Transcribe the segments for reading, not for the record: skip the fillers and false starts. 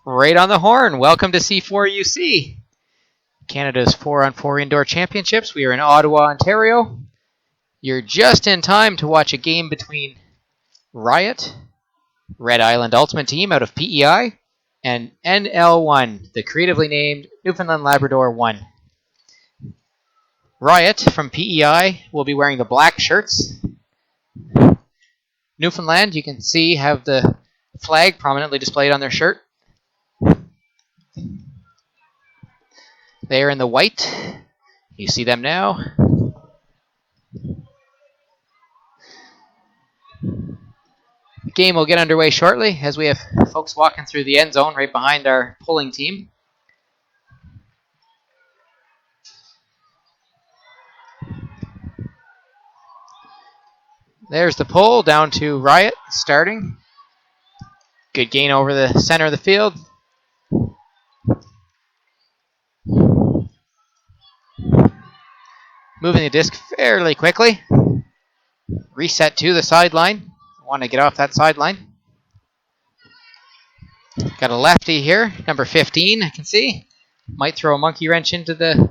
Right on the horn. Welcome to C4UC, Canada's 4-on-4 indoor championships. We are in Ottawa, Ontario. You're just in time to watch a game between RIUT, Red Island Ultimate Team out of PEI, and NL1, the creatively named Newfoundland Labrador 1. RIUT from PEI will be wearing the black shirts. Newfoundland, you can see, have the flag prominently displayed on their shirt. They are in the white. You see them now. Game will get underway shortly as we have folks walking through the end zone right behind our pulling team. There's the pull down to RIUT starting. Good gain over the center of the field. Moving the disc fairly quickly. Reset to the sideline. Want to get off that sideline. Got a lefty here, number 15, I can see. Might throw a monkey wrench into the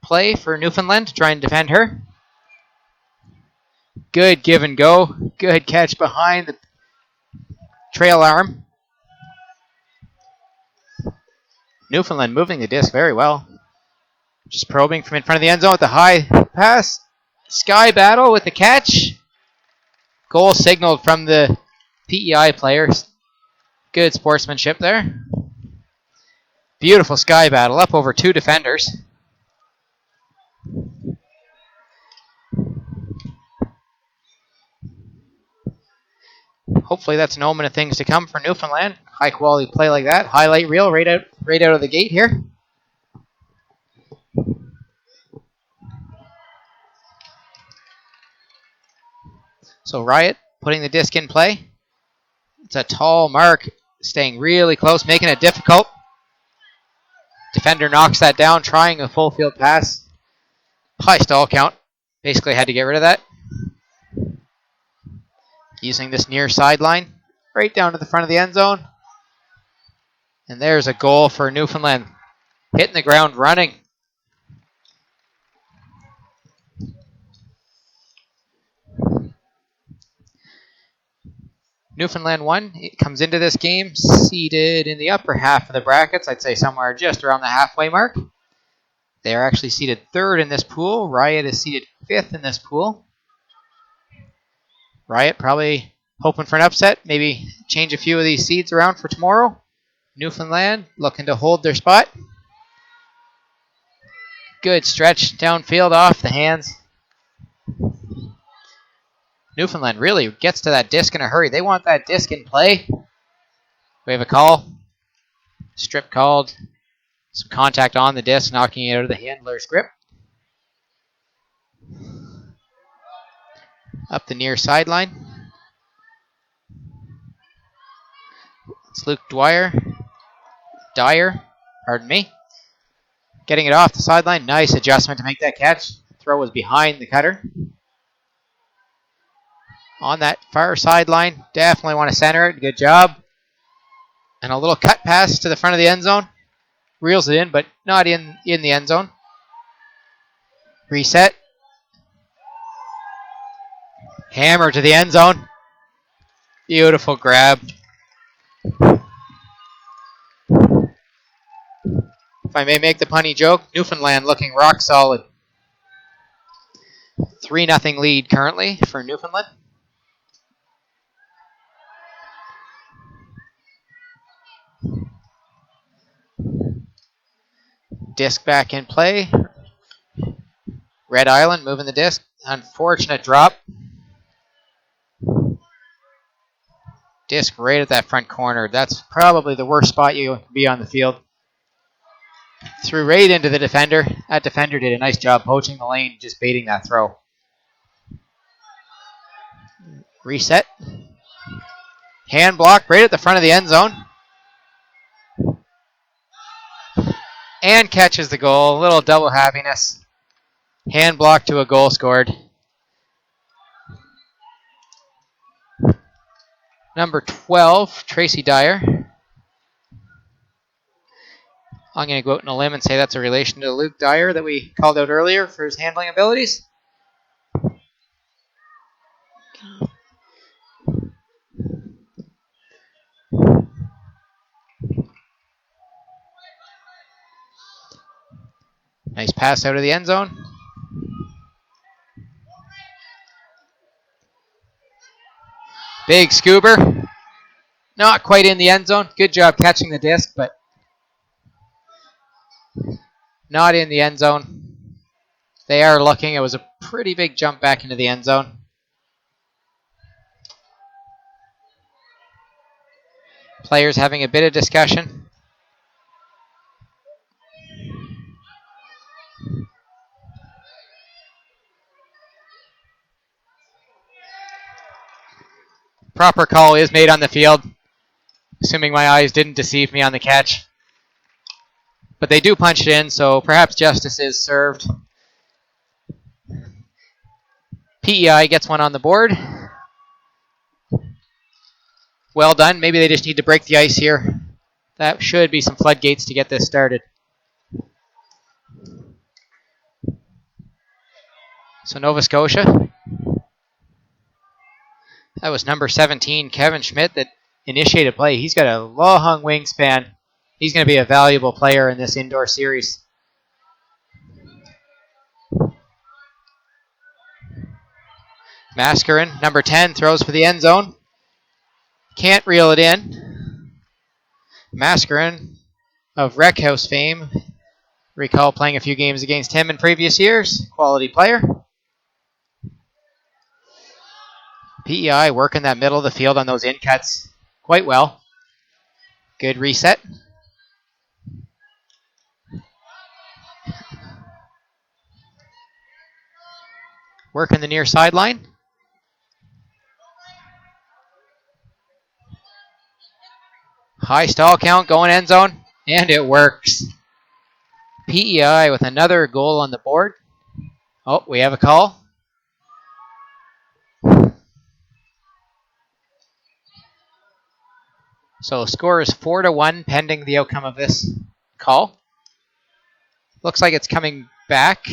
play for Newfoundland to try and defend her. Good give and go. Good catch behind the trail arm. Newfoundland moving the disc very well. Just probing from in front of the end zone with the high pass. Sky battle with the catch. Goal signaled from the PEI players. Good sportsmanship there. Beautiful sky battle up over two defenders. Hopefully that's an omen of things to come for Newfoundland. High quality play like that. Highlight reel right out of the gate here. So RIUT putting the disc in play. It's a tall mark, staying really close, making it difficult. Defender knocks that down, trying a full field pass. High stall count. Basically had to get rid of that. Using this near sideline, right down to the front of the end zone. And there's a goal for Newfoundland. Hitting the ground running. Newfoundland 1 comes into this game seated in the upper half of the brackets. I'd say somewhere just around the halfway mark. They are actually seated third in this pool. RIUT is seated fifth in this pool. RIUT probably hoping for an upset. Maybe change a few of these seeds around for tomorrow. Newfoundland looking to hold their spot. Good stretch downfield off the hands. Newfoundland really gets to that disc in a hurry. They want that disc in play. We have a call. Strip called. Some contact on the disc, knocking it out of the handler's grip. Up the near sideline. It's Luke Dyer, pardon me. Getting it off the sideline. Nice adjustment to make that catch. The throw was behind the cutter. On that far sideline, definitely want to center it. Good job. And a little cut pass to the front of the end zone. Reels it in, but not in the end zone. Reset. Hammer to the end zone. Beautiful grab. If I may make the punny joke, Newfoundland looking rock solid. 3-0 lead currently for Newfoundland. Disc back in play. Red Island moving the disc. Unfortunate drop. Disc right at that front corner. That's probably the worst spot you can be on the field. Threw right into the defender. That defender did a nice job poaching the lane, just baiting that throw. Reset. Hand block right at the front of the end zone. And catches the goal. A little double happiness. Hand block to a goal scored. Number 12, Tracy Dyer. I'm going to go out on a limb and say that's a relation to Luke Dyer that we called out earlier for his handling abilities. Nice pass out of the end zone. Big scoober. Not quite in the end zone. Good job catching the disc, but not in the end zone. They are looking. It was a pretty big jump back into the end zone. Players having a bit of discussion. Proper call is made on the field, assuming my eyes didn't deceive me on the catch. But they do punch it in, so perhaps justice is served. PEI gets one on the board. Well done. Maybe they just need to break the ice here. That should be some floodgates to get this started. So Nova Scotia. That was number 17, Kevin Schmidt, that initiated play. He's got a long wingspan. He's going to be a valuable player in this indoor series. Mascarin, number 10, throws for the end zone. Can't reel it in. Mascarin of Rec House fame. Recall playing a few games against him in previous years. Quality player. PEI working that middle of the field on those in cuts quite well. Good reset. Working the near sideline. High stall count going end zone, and it works. PEI with another goal on the board. Oh, we have a call. So score is 4-1 pending the outcome of this call. Looks like it's coming back.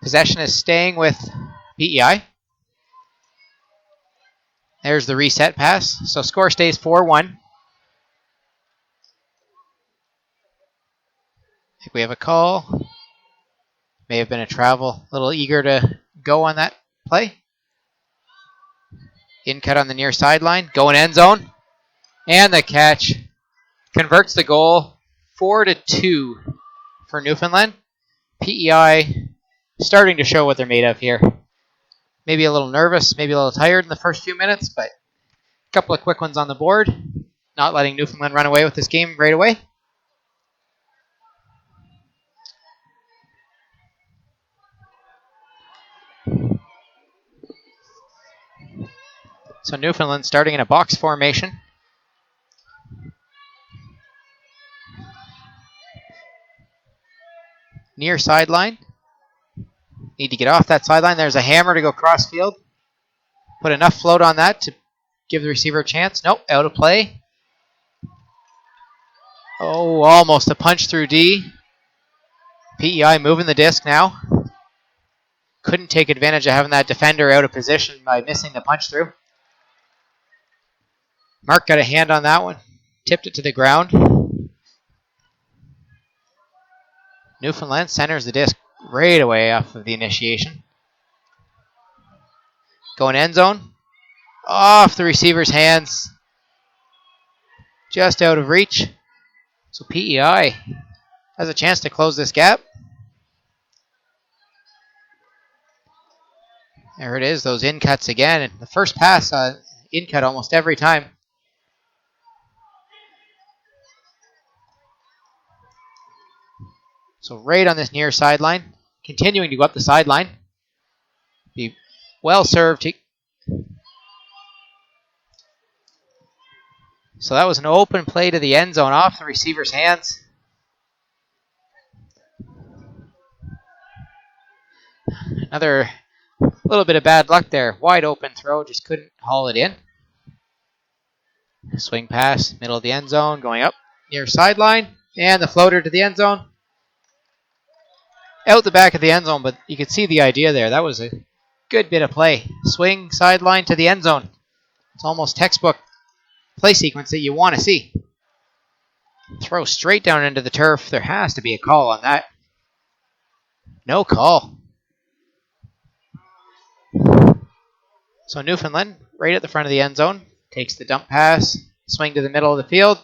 Possession is staying with PEI. There's the reset pass. So score stays 4-1. I think we have a call. May have been a travel. A little eager to go on that play. In cut on the near sideline. Going end zone. And the catch converts the goal. 4-2 for Newfoundland. PEI starting to show what they're made of here. Maybe a little nervous, maybe a little tired in the first few minutes, but a couple of quick ones on the board. Not letting Newfoundland run away with this game right away. So Newfoundland starting in a box formation. Near sideline. Need to get off that sideline. There's a hammer to go cross field. Put enough float on that to give the receiver a chance. Nope, out of play. Oh, almost a punch through D. PEI moving the disc now. Couldn't take advantage of having that defender out of position by missing the punch through. Mark got a hand on that one. Tipped it to the ground. Newfoundland centers the disc right away off of the initiation. Going end zone. Off the receiver's hands. Just out of reach. So PEI has a chance to close this gap. There it is, those in cuts again. And the first pass, in cut almost every time. So right on this near sideline. Continuing to go up the sideline. Be well served. So that was an open play to the end zone off the receiver's hands. Another little bit of bad luck there. Wide open throw, just couldn't haul it in. Swing pass, middle of the end zone, going up near sideline, and the floater to the end zone. Out the back of the end zone, but you could see the idea there. That was a good bit of play. Swing sideline to the end zone. It's almost textbook play sequence that you want to see. Throw straight down into the turf. There has to be a call on that. No call. So Newfoundland, right at the front of the end zone, takes the dump pass, swing to the middle of the field,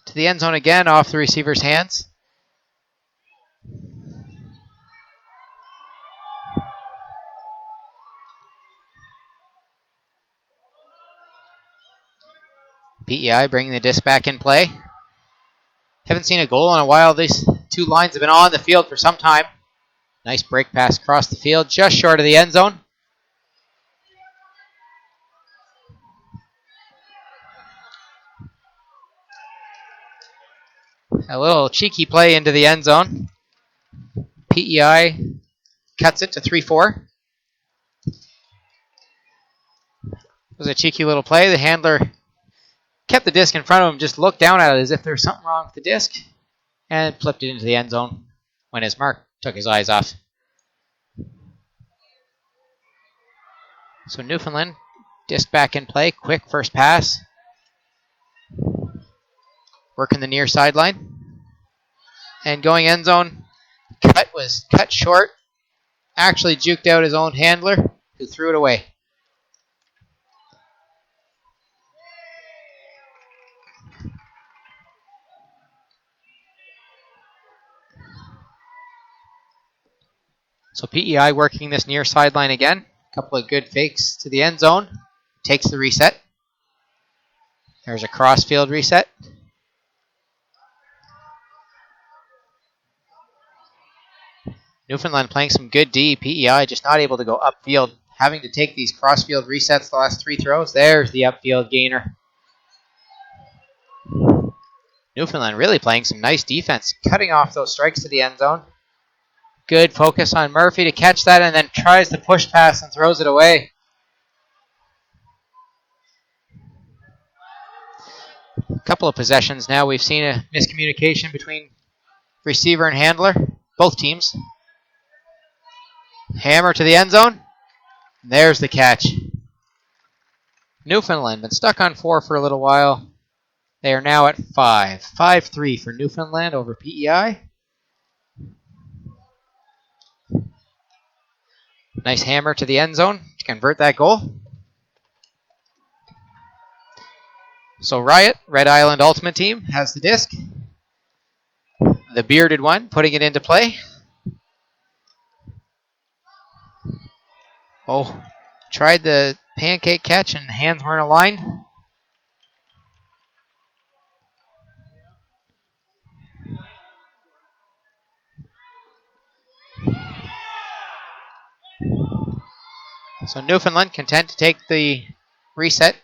to the end zone again, off the receiver's hands. PEI bringing the disc back in play. Haven't seen a goal in a while. These two lines have been on the field for some time. Nice break pass across the field, just short of the end zone. A little cheeky play into the end zone. PEI cuts it to 3-4. It was a cheeky little play. The handler kept the disc in front of him, just looked down at it as if there was something wrong with the disc, and flipped it into the end zone when his mark took his eyes off. So Newfoundland, disc back in play, quick first pass. Working the near sideline. And going end zone, was cut short. Actually juked out his own handler, who threw it away. So PEI working this near sideline again. A couple of good fakes to the end zone. Takes the reset. There's a cross-field reset. Newfoundland playing some good D. PEI just not able to go upfield. Having to take these cross-field resets the last three throws. There's the upfield gainer. Newfoundland really playing some nice defense. Cutting off those strikes to the end zone. Good focus on Murphy to catch that and then tries to push pass and throws it away. A couple of possessions now. We've seen a miscommunication between receiver and handler, both teams. Hammer to the end zone. There's the catch. Newfoundland been stuck on 4 for a little while. They are now at 5. 5-3 for Newfoundland over PEI. Nice hammer to the end zone to convert that goal. So RIUT, Red Island Ultimate Team, has the disc. The bearded one putting it into play. Oh, tried the pancake catch and hands weren't aligned. So Newfoundland content to take the reset.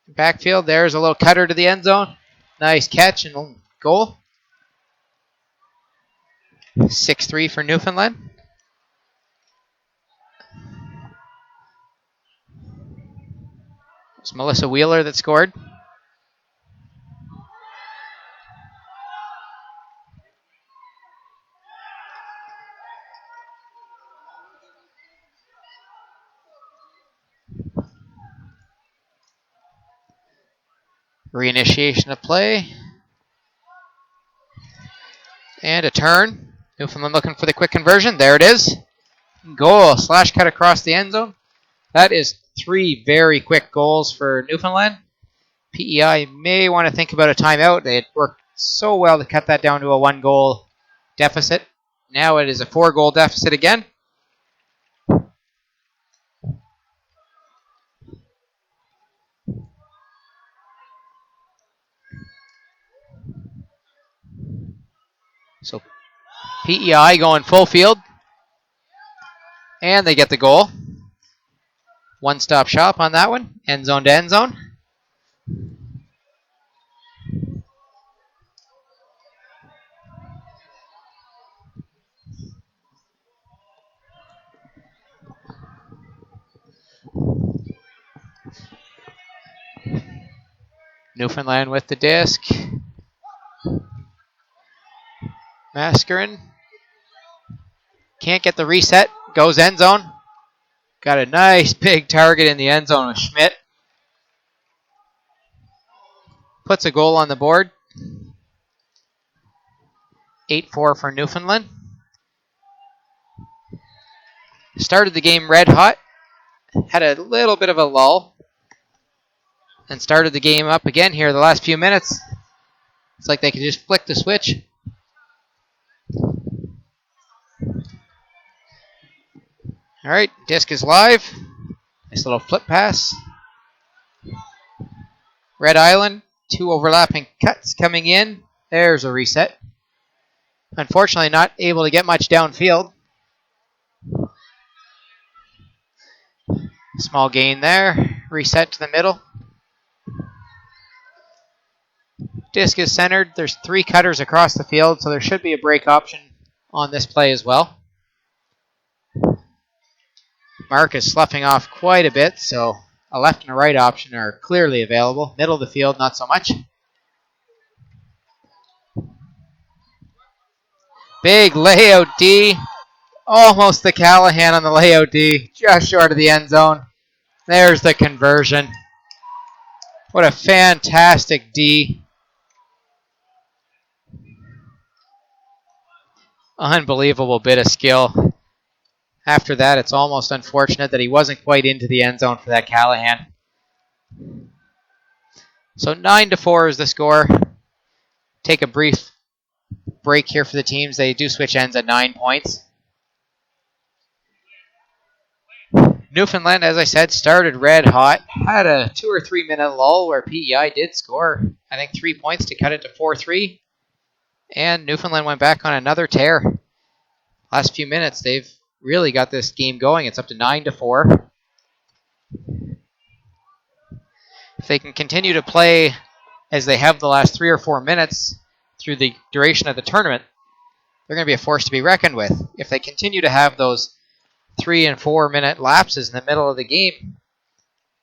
Backfield, there's a little cutter to the end zone. Nice catch and goal. 6-3 for Newfoundland. It's Melissa Wheeler that scored. Reinitiation of play. And a turn. Newfoundland looking for the quick conversion. There it is. Goal. Slash cut across the end zone. That is 3 very quick goals for Newfoundland. PEI may want to think about a timeout. They had worked so well to cut that down to a 1-goal deficit. Now it is a 4-goal deficit again. So PEI going full field. And they get the goal. One-stop shop on that one. End zone to end zone. Newfoundland with the disc. Mascarin. Can't get the reset. Goes end zone. Got a nice big target in the end zone with Schmidt. Puts a goal on the board. 8-4 for Newfoundland. Started the game red hot. Had a little bit of a lull. And started the game up again here the last few minutes. It's like they could just flick the switch. All right, disc is live. Nice little flip pass. Red Island, 2 overlapping cuts coming in. There's a reset. Unfortunately, not able to get much downfield. Small gain there. Reset to the middle. Disc is centered. There's 3 cutters across the field, so there should be a break option on this play as well. Mark is sloughing off quite a bit, so a left and a right option are clearly available. Middle of the field, not so much. Big layout D. Almost the Callahan on the layout D. Just short of the end zone. There's the conversion. What a fantastic D. Unbelievable bit of skill. After that, it's almost unfortunate that he wasn't quite into the end zone for that Callahan. So 9-4 is the score. Take a brief break here for the teams. They do switch ends at 9 points. Newfoundland, as I said, started red hot. Had a 2 or 3 minute lull where PEI did score, I think, 3 points to cut it to 4-3. And Newfoundland went back on another tear. Last few minutes, they've really got this game going. It's up to 9-4. If they can continue to play as they have the last 3 or 4 minutes through the duration of the tournament, they're going to be a force to be reckoned with. If they continue to have those 3 and 4 minute lapses in the middle of the game,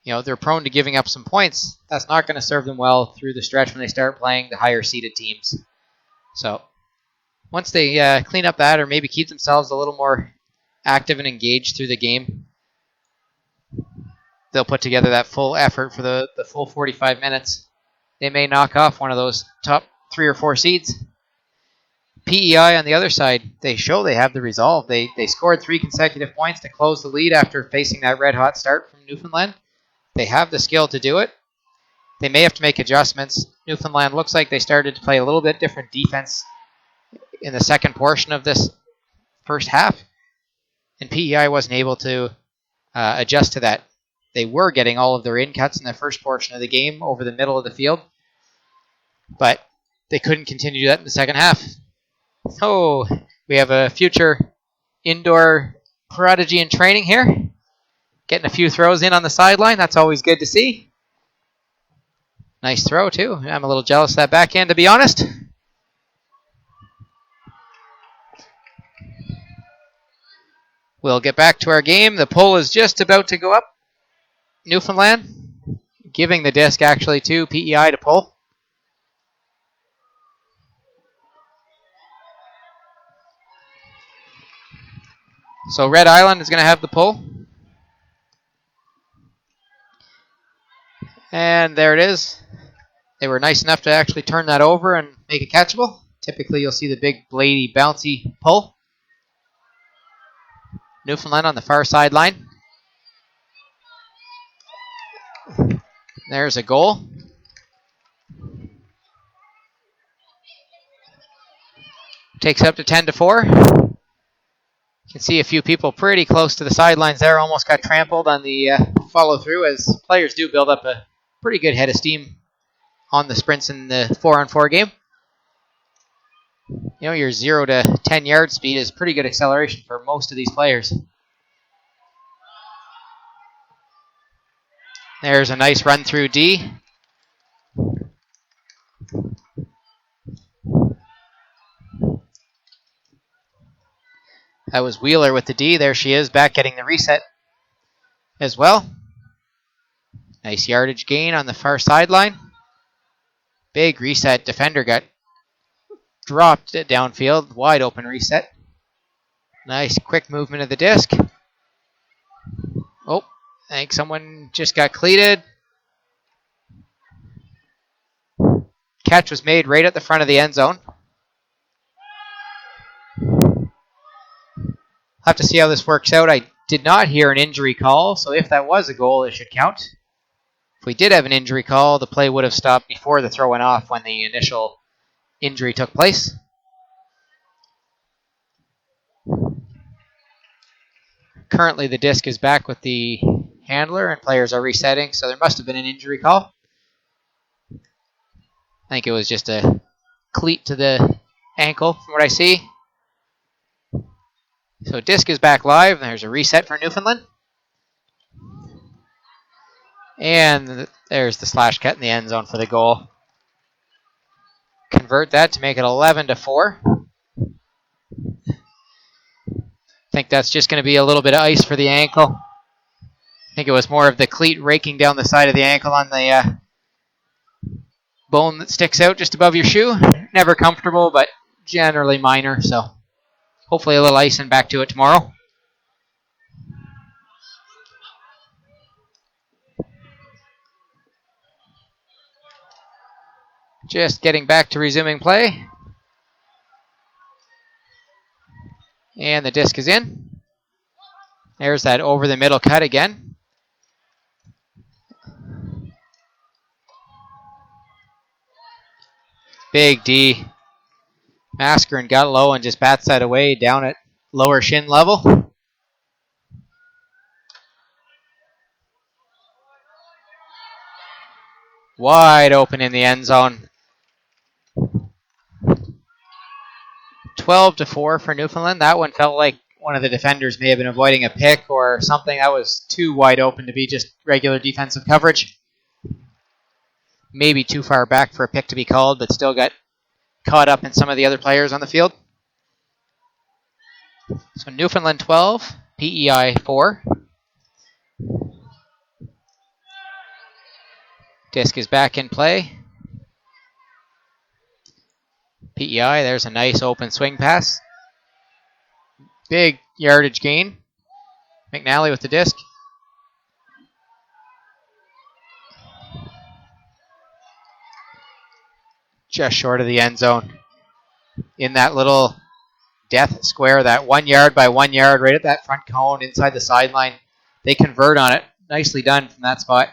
they're prone to giving up some points. That's not going to serve them well through the stretch when they start playing the higher seeded teams. So once they clean up that, or maybe keep themselves a little more active and engaged through the game, they'll put together that full effort for the full 45 minutes. They may knock off one of those top 3 or 4 seeds. PEI on the other side, they show they have the resolve. They scored 3 consecutive points to close the lead after facing that red-hot start from Newfoundland. They have the skill to do it. They may have to make adjustments. Newfoundland looks like they started to play a little bit different defense in the second portion of this first half, and PEI wasn't able to adjust to that. They were getting all of their in-cuts in the first portion of the game over the middle of the field, but they couldn't continue to do that in the second half. So we have a future indoor prodigy in training here. Getting a few throws in on the sideline. That's always good to see. Nice throw, too. I'm a little jealous of that backhand, to be honest. We'll get back to our game. The pull is just about to go up. Newfoundland giving the disc, actually, to PEI to pull. So Red Island is going to have the pull. And there it is. They were nice enough to actually turn that over and make it catchable. Typically, you'll see the big, bladey, bouncy pull. Newfoundland on the far sideline. There's a goal. Takes up to 10-4. You can see a few people pretty close to the sidelines there. Almost got trampled on the follow-through, as players do build up a pretty good head of steam on the sprints in the 4-on-4 game. Your 0 to 10 yard speed is pretty good acceleration for most of these players. There's a nice run through D. That was Wheeler with the D. There she is, back getting the reset as well. Nice yardage gain on the far sideline. Big reset. Defender got dropped downfield. Wide open reset. Nice quick movement of the disc. Oh, I think someone just got cleated. Catch was made right at the front of the end zone. Have to see how this works out. I did not hear an injury call, so if that was a goal, it should count. If we did have an injury call, the play would have stopped before the throw went off when the initial injury took place. Currently, the disc is back with the handler and players are resetting, so there must have been an injury call. I think it was just a cleat to the ankle from what I see. So disc is back live. There's a reset for Newfoundland. And there's the slash cut in the end zone for the goal. Convert that to make it 11-4. I think that's just going to be a little bit of ice for the ankle. I think it was more of the cleat raking down the side of the ankle on the bone that sticks out just above your shoe. Never comfortable, but generally minor, so hopefully a little ice and back to it tomorrow. Just getting back to resuming play. And the disc is in. There's that over the middle cut again. Big D. Mascarin got low and just bats that away down at lower shin level. Wide open in the end zone. 12-4 for Newfoundland. That one felt like one of the defenders may have been avoiding a pick or something. That was too wide open to be just regular defensive coverage. Maybe too far back for a pick to be called, but still got caught up in some of the other players on the field. So Newfoundland 12, PEI 4. Disc is back in play. PEI, there's a nice open swing pass. Big yardage gain. McNally with the disc. Just short of the end zone. In that little death square, that 1 yard by 1 yard, right at that front cone inside the sideline. They convert on it. Nicely done from that spot.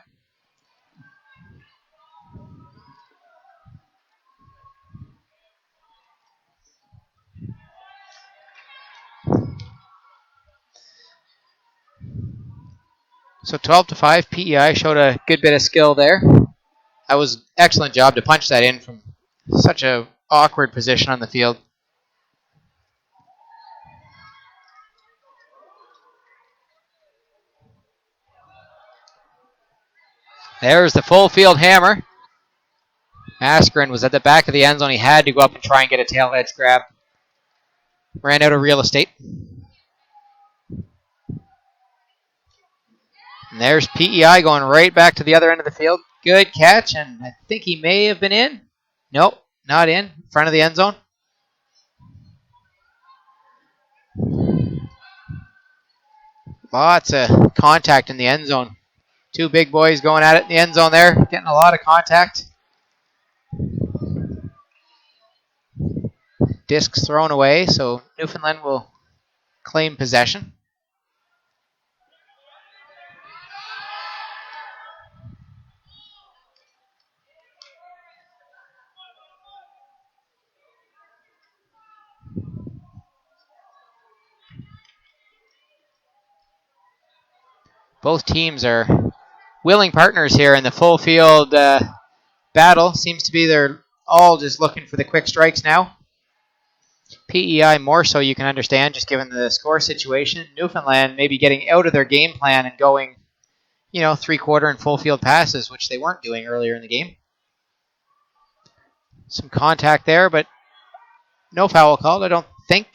So 12-5, PEI showed a good bit of skill there. That was an excellent job to punch that in from such a awkward position on the field. There's the full field hammer. Mascarin was at the back of the end zone. He had to go up and try and get a tail edge grab. Ran out of real estate. And there's PEI going right back to the other end of the field. Good catch, and I think he may have been in. Nope, not in. Front of the end zone. Lots of contact in the end zone. Two big boys going at it in the end zone there, getting a lot of contact. Discs thrown away, so Newfoundland will claim possession. Both teams are willing partners here in the full field battle. Seems to be they're all just looking for the quick strikes now. PEI more so, you can understand, just given the score situation. Newfoundland maybe getting out of their game plan and going, three-quarter and full field passes, which they weren't doing earlier in the game. Some contact there, but no foul called, I don't think.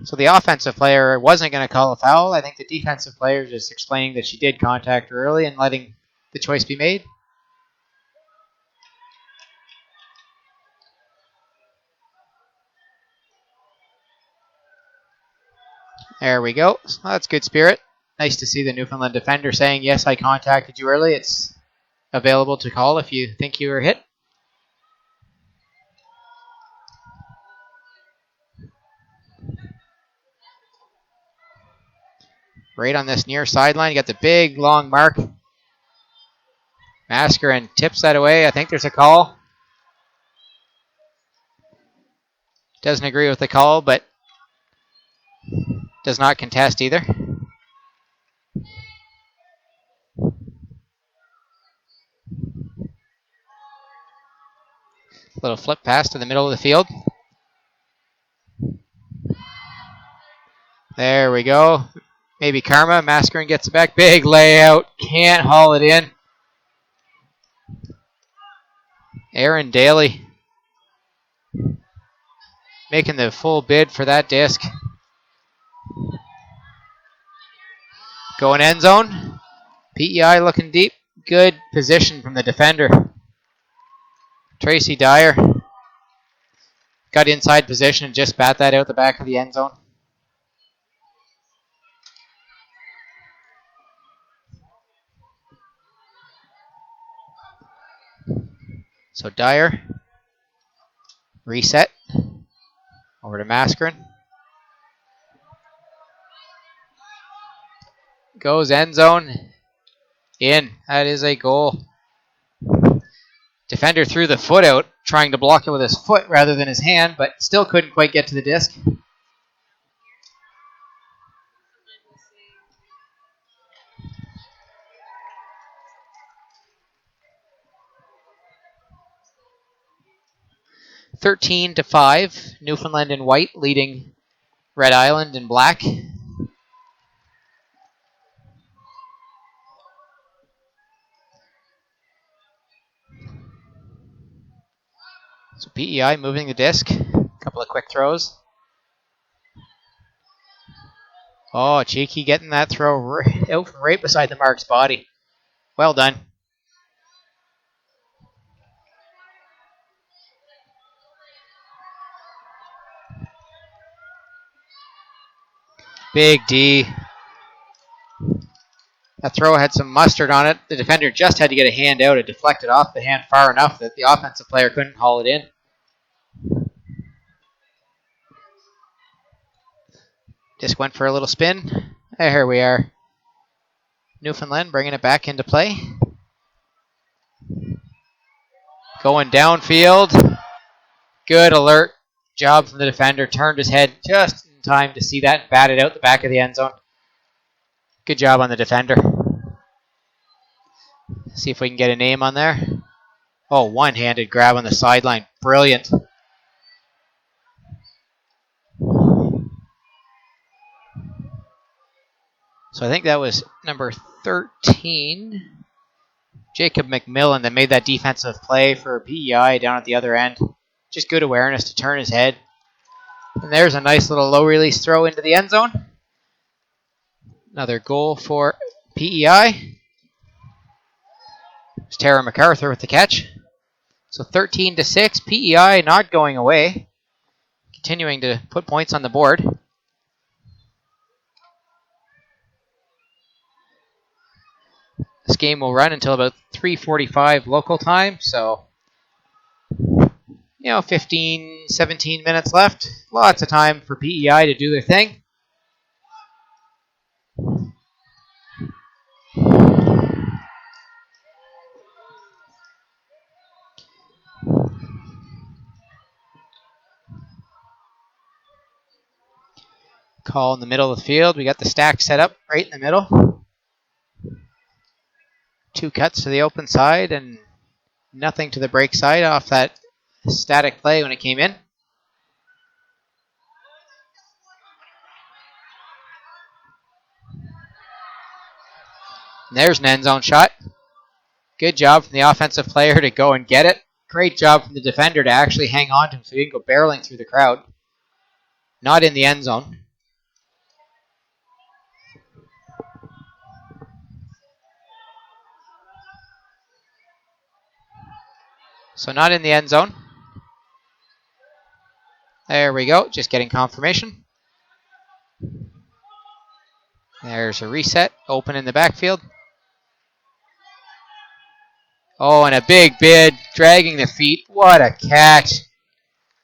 So the offensive player wasn't going to call a foul. I think the defensive player is just explaining that she did contact her early and letting the choice be made. There we go. So that's good spirit. Nice to see the Newfoundland defender saying, yes, I contacted you early. It's available to call if you think you were hit. Right on this near sideline, you got the big long mark. Mascarin tips that away. I think there's a call. Doesn't agree with the call, but does not contest either. Little flip pass to the middle of the field. There we go. Maybe Karma. Mascarin gets it back. Big layout. Can't haul it in. Aaron Daly making the full bid for that disc. Going end zone. PEI looking deep. Good position from the defender. Tracy Dyer got inside position and just bat that out the back of the end zone. So Dyer, reset, over to Mascarin. Goes end zone, in. That is a goal. Defender threw the foot out, trying to block it with his foot rather than his hand, but still couldn't quite get to the disc. (13-5), Newfoundland in white leading Red Island in black. So PEI moving the disc. A couple of quick throws. Oh, cheeky getting that throw right beside the mark's body. Well done. Big D. That throw had some mustard on it. The defender just had to get a hand out. It deflected off the hand far enough that the offensive player couldn't haul it in. Disc went for a little spin. Here we are. Newfoundland bringing it back into play. Going downfield. Good alert job from the defender. Turned his head just in time to see that and batted out the back of the end zone. Good job on the defender. See if we can get a name on there. Oh, one-handed grab on the sideline. Brilliant. So I think that was number 13, Jacob McMillan, that made that defensive play for PEI down at the other end. Just good awareness to turn his head. And there's a nice little low release throw into the end zone. Another goal for PEI. It's Tara MacArthur with the catch. So 13-6, PEI not going away. Continuing to put points on the board. This game will run until about 3:45 local time, so 15, 17 minutes left. Lots of time for PEI to do their thing. Call in the middle of the field. We got the stack set up right in the middle. 2 cuts to the open side and nothing to the break side off that static play when it came in. And there's an end zone shot. Good job from the offensive player to go and get it. Great job from the defender to actually hang on to him so he can go barreling through the crowd. Not in the end zone. So not in the end zone. There we go, just getting confirmation. There's a reset, open in the backfield. Oh, and a big bid, dragging the feet. What a catch.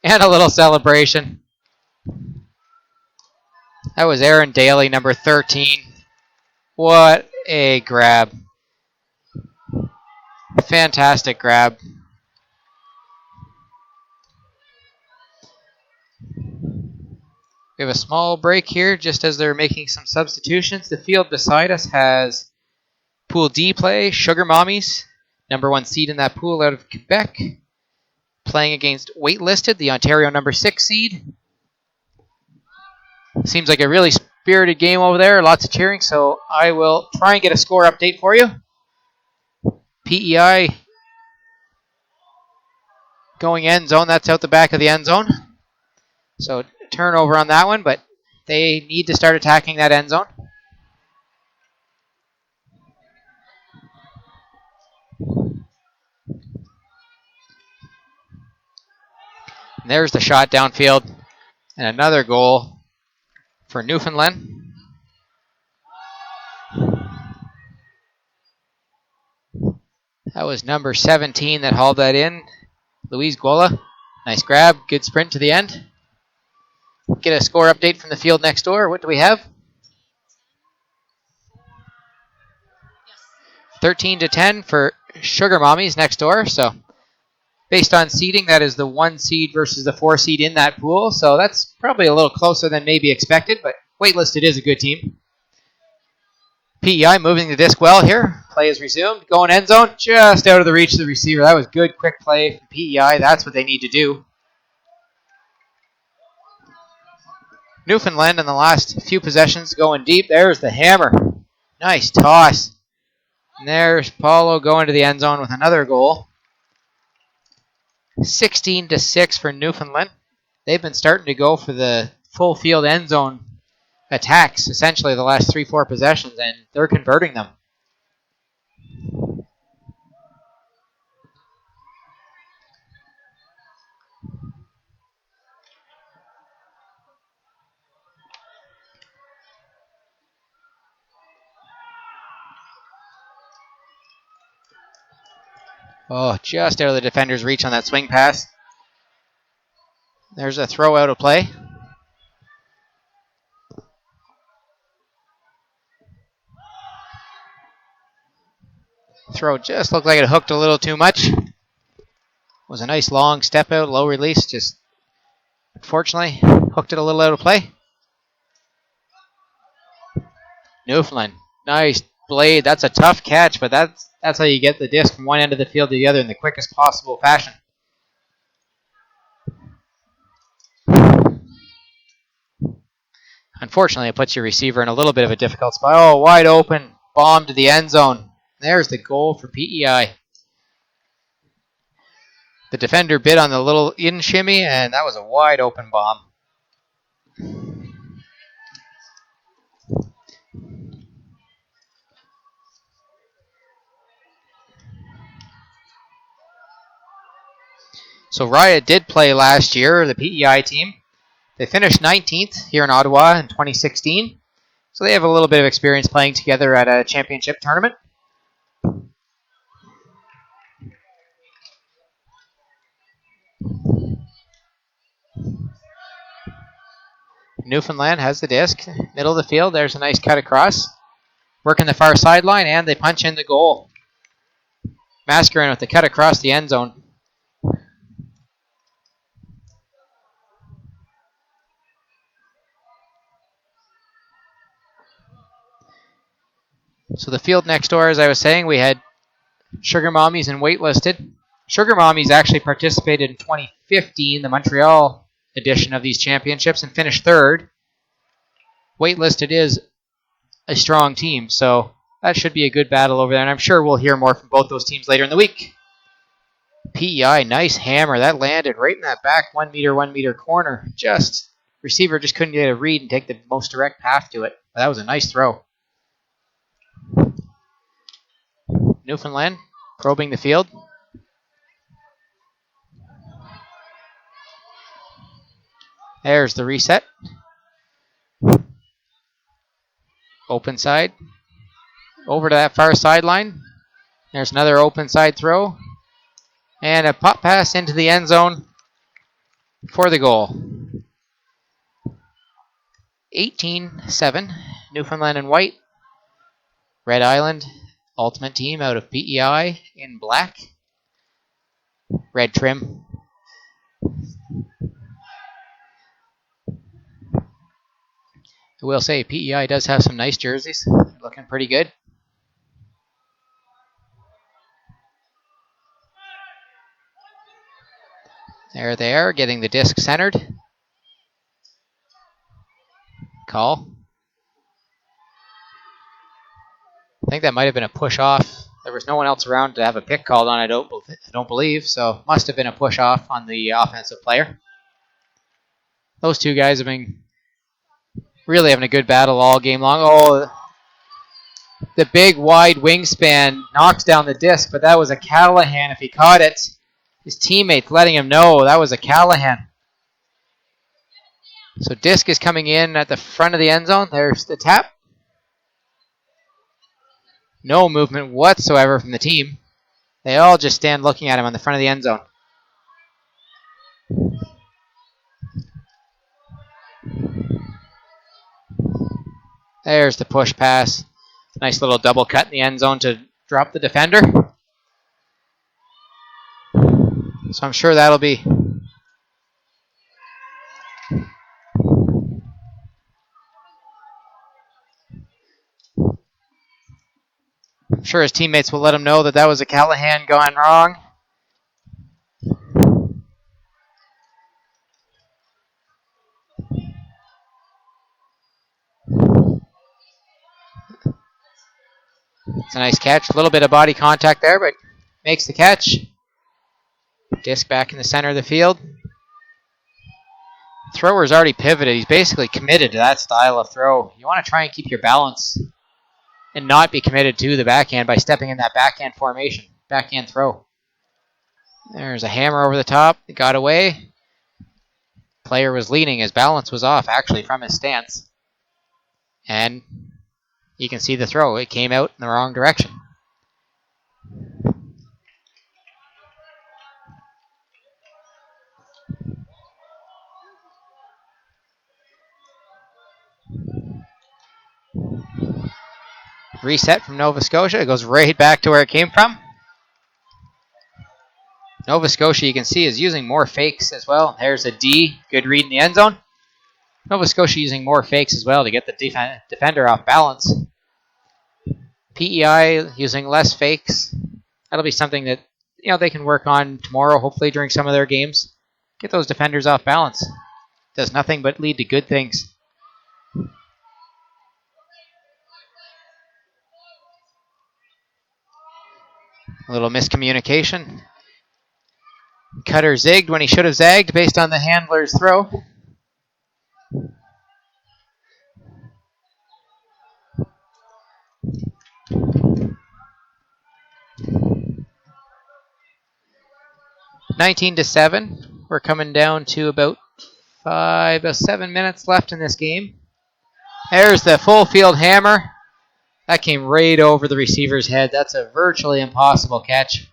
And a little celebration. That was Aaron Daly, number 13. What a grab. Fantastic grab. We have a small break here just as they're making some substitutions. The field beside us has Pool D play, Sugar Mommies, number 1 seed in that pool out of Quebec, playing against Waitlisted, the Ontario number 6 seed. Seems like a really spirited game over there, lots of cheering, so I will try and get a score update for you. PEI going end zone, that's out the back of the end zone. So turnover on that one, but they need to start attacking that end zone. And there's the shot downfield. And another goal for Newfoundland. That was number 17 that hauled that in. Luis Gola. Nice grab. Good sprint to the end. Get a score update from the field next door. What do we have? 13-10 for Sugar Mommies next door. So based on seeding, that is the 1 seed versus the 4 seed in that pool. So that's probably a little closer than maybe expected, but Waitlisted is a good team. PEI moving the disc well here. Play is resumed. Going end zone, just out of the reach of the receiver. That was good, quick play from PEI. That's what they need to do. Newfoundland in the last few possessions going deep. There's the hammer. Nice toss. And there's Paulo going to the end zone with another goal. 16-6 for Newfoundland. They've been starting to go for the full field end zone attacks, essentially the last 3-4 possessions, and they're converting them. Oh, just out of the defender's reach on that swing pass. There's a throw out of play. Throw just looked like it hooked a little too much. Was a nice long step out, low release, just unfortunately hooked it a little out of play. Newfoundland, nice blade. That's a tough catch, but that's how you get the disc from one end of the field to the other in the quickest possible fashion. Unfortunately, it puts your receiver in a little bit of a difficult spot. Oh, wide open, bomb to the end zone. There's the goal for PEI. The defender bit on the little in shimmy, and that was a wide open bomb. So RIUT did play last year, the PEI team. They finished 19th here in Ottawa in 2016. So they have a little bit of experience playing together at a championship tournament. Newfoundland has the disc, middle of the field. There's a nice cut across. Working the far sideline, and they punch in the goal. Mascarin with the cut across the end zone. So the field next door, as I was saying, we had Sugar Mommies and Waitlisted. Sugar Mommies actually participated in 2015, the Montreal edition of these championships, and finished third. Waitlisted is a strong team, so that should be a good battle over there, and I'm sure we'll hear more from both those teams later in the week. PEI, nice hammer. That landed right in that back 1 meter corner. Receiver just couldn't get a read and take the most direct path to it. But that was a nice throw. Newfoundland probing the field. There's the reset. Open side. Over to that far sideline. There's another open side throw. And a pop pass into the end zone for the goal. 18-7. Newfoundland and white. Red Island, ultimate team out of PEI in black. Red trim. I will say PEI does have some nice jerseys. Looking pretty good. There they are, getting the disc centered. Call. I think that might have been a push off. There was no one else around to have a pick called on, I don't believe, so must have been a push off on the offensive player. Those two guys have been really having a good battle all game long. Oh, the big wide wingspan knocks down the disc, but that was a Callahan if he caught it. His teammates letting him know that was a Callahan. So disc is coming in at the front of the end zone. There's the tap. No movement whatsoever from the team. They all just stand looking at him on the front of the end zone. There's the push pass. Nice little double cut in the end zone to drop the defender. So I'm sure that'll be I'm sure his teammates will let him know that that was a Callahan going wrong. It's a nice catch. A little bit of body contact there, but makes the catch. Disc back in the center of the field. Thrower's already pivoted. He's basically committed to that style of throw. You want to try and keep your balance and not be committed to the backhand by stepping in that backhand formation, backhand throw. There's a hammer over the top. It got away. Player was leaning. His balance was off, actually, from his stance. And you can see the throw. It came out in the wrong direction. Reset from Nova Scotia. It goes right back to where it came from. Nova Scotia, you can see, is using more fakes as well. There's a D. Good read in the end zone. Nova Scotia using more fakes as well to get the defender off balance. PEI using less fakes. That'll be something that they can work on tomorrow, hopefully during some of their games. Get those defenders off balance. Does nothing but lead to good things. A little miscommunication. Cutter zigged when he should have zagged based on the handler's throw. (19-7). We're coming down to about 7 minutes left in this game. There's the full field hammer. That came right over the receiver's head. That's a virtually impossible catch.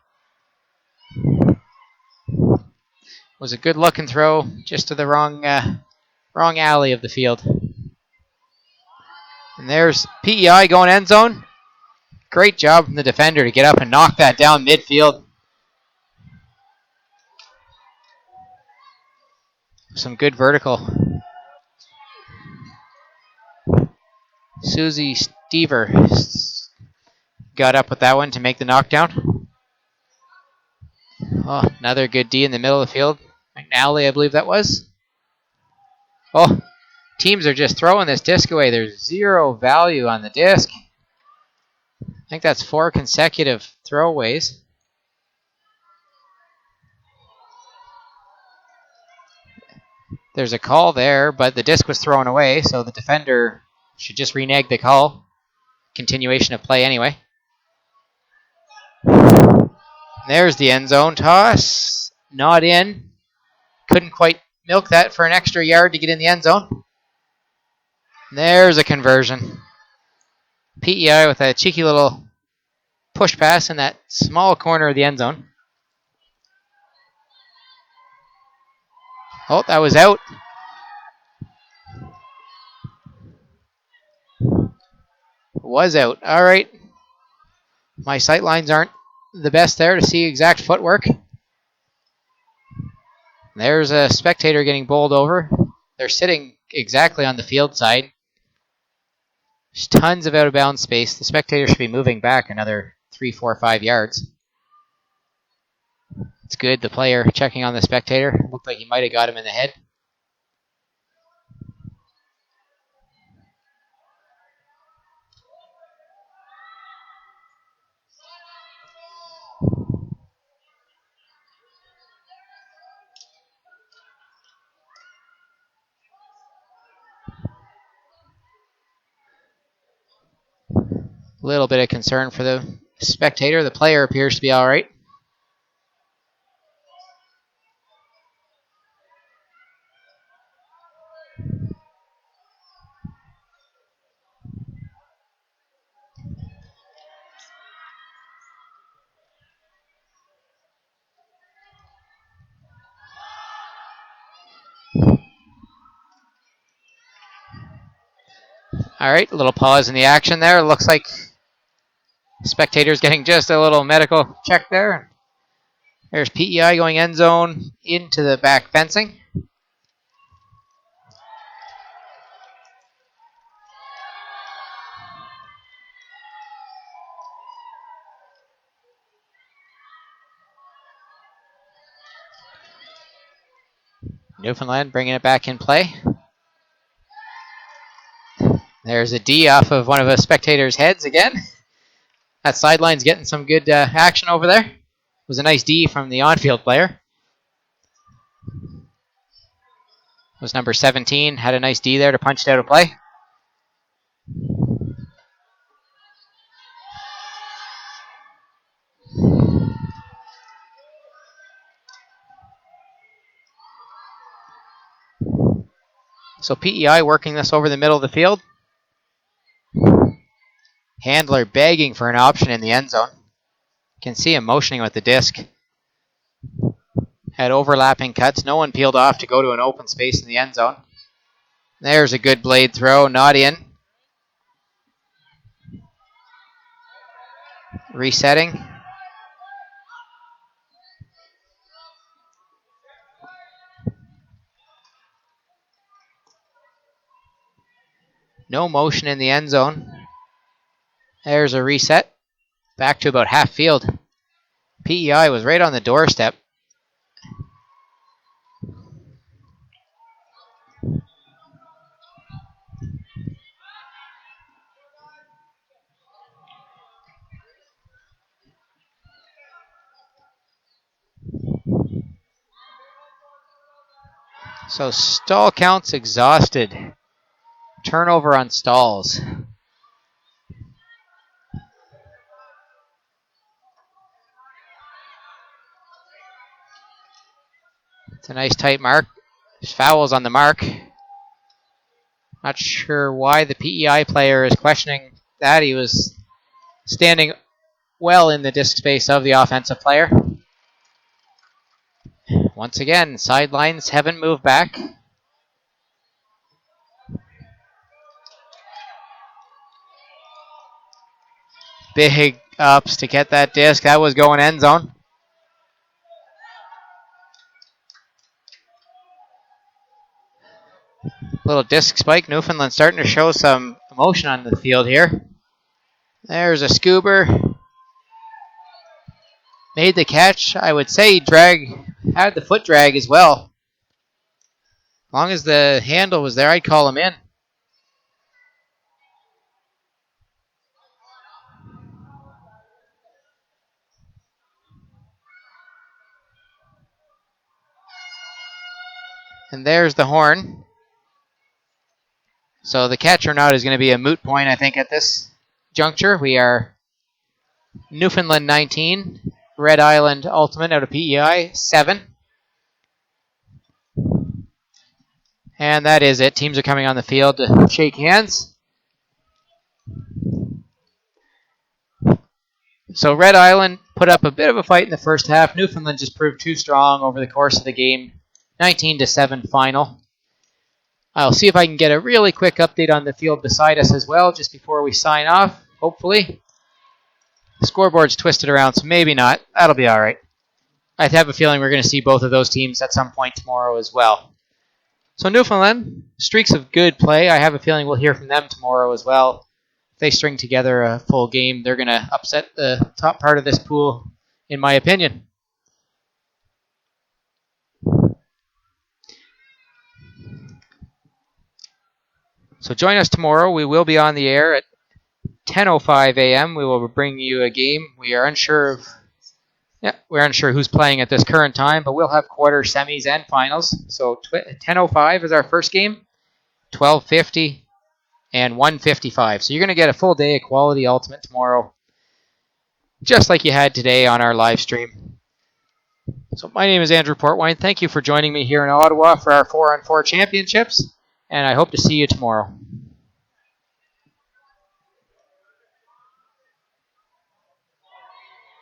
Was a good looking throw, just to the wrong alley of the field. And there's PEI going end zone. Great job from the defender to get up and knock that down midfield. Some good vertical. Susie Stever got up with that one to make the knockdown. Oh, another good D in the middle of the field. McNally, I believe that was. Oh, teams are just throwing this disc away. There's zero value on the disc. I think that's 4 consecutive throwaways. There's a call there, but the disc was thrown away, so the defender should just renege the call. Continuation of play anyway. There's the end zone toss. Not in. Couldn't quite milk that for an extra yard to get in the end zone. There's a conversion. PEI with a cheeky little push pass in that small corner of the end zone. Oh, that was out. Was out. All right. My sight lines aren't the best there to see exact footwork. There's a spectator getting bowled over. They're sitting exactly on the field side. There's tons of out-of-bounds space. The spectator should be moving back another 3, 4, 5 yards. It's good. The player checking on the spectator. Looked like he might have got him in the head. A little bit of concern for the spectator. The player appears to be all right. All right, a little pause in the action there. It looks like spectators getting just a little medical check there. There's PEI going end zone into the back fencing. Newfoundland bringing it back in play. There's a D off of one of the spectators' heads again. That sideline's getting some good action over there. It was a nice D from the on-field player. It was number 17. Had a nice D there to punch it out of play. So PEI working this over the middle of the field. Handler begging for an option in the end zone. Can see him motioning with the disc. Had overlapping cuts. No one peeled off to go to an open space in the end zone. There's a good blade throw. Not in. Resetting. No motion in the end zone. There's a reset. Back to about half field. PEI was right on the doorstep. So stall counts exhausted. Turnover on stalls. It's a nice tight mark. There's fouls on the mark. Not sure why the PEI player is questioning that. He was standing well in the disc space of the offensive player. Once again, sidelines haven't moved back. Big ups to get that disc. That was going end zone. Little disc spike. Newfoundland starting to show some emotion on the field here. There's a Scuba. Made the catch. I would say had the foot drag as well. As long as the handle was there, I'd call him in. And there's the horn. So the catch or not is going to be a moot point, I think, at this juncture. We are Newfoundland 19, Red Island Ultimate out of PEI 7. And that is it. Teams are coming on the field to shake hands. So Red Island put up a bit of a fight in the first half. Newfoundland just proved too strong over the course of the game. 19-7 final. I'll see if I can get a really quick update on the field beside us as well, just before we sign off, hopefully. The scoreboard's twisted around, so maybe not. That'll be all right. I have a feeling we're going to see both of those teams at some point tomorrow as well. So Newfoundland, streaks of good play. I have a feeling we'll hear from them tomorrow as well. If they string together a full game, they're going to upset the top part of this pool, in my opinion. So join us tomorrow. We will be on the air at 10:05 a.m. We will bring you a game. We're unsure who's playing at this current time, but we'll have quarters, semis, and finals. So 10:05 is our first game, 12:50, and 1:55. So you're going to get a full day of quality Ultimate tomorrow, just like you had today on our live stream. So my name is Andrew Portwine. Thank you for joining me here in Ottawa for our 4-on-4 championships, and I hope to see you tomorrow.